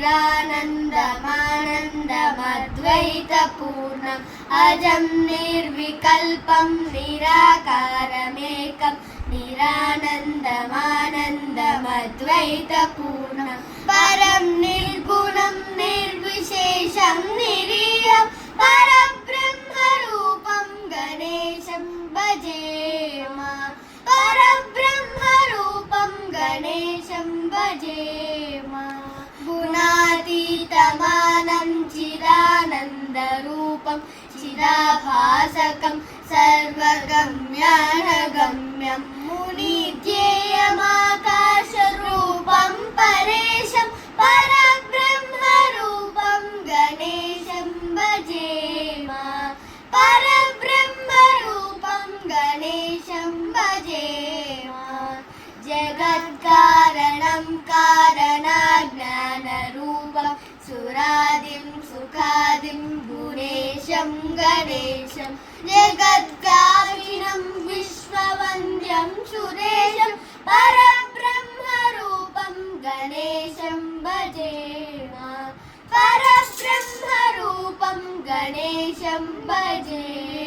निरानन्दमानन्दमद्वैतपूर्णम् अजं निर्विकल्पं निराकारमेकं निरानन्दमानन्दमद्वैतपूर्णं परं निर्गुणं निर्विशेषं निरीहं परब्रह्मरूपं गणेशं भजेम परब्रह्मरूपं गणेशं भजेम गुणातीतमानं चिदानन्दरूपं चिदाभासकं सर्वगम्यानगम्यं मुनिध्येयमाकाशरूपं परेशं परब्रह्मरूपं गणेशं भजेम परब्रह्मरूपं गणेशं भजेम जगत्कारणं कारणाज्ञानरूपं सुरादिं सुखादिं गुणेशं गणेशं जगत्कारिणं विश्ववन्द्यं सुरेशं परब्रह्मरूपं गणेशं भजेम परब्रह्मरूपं गणेशं भजेम।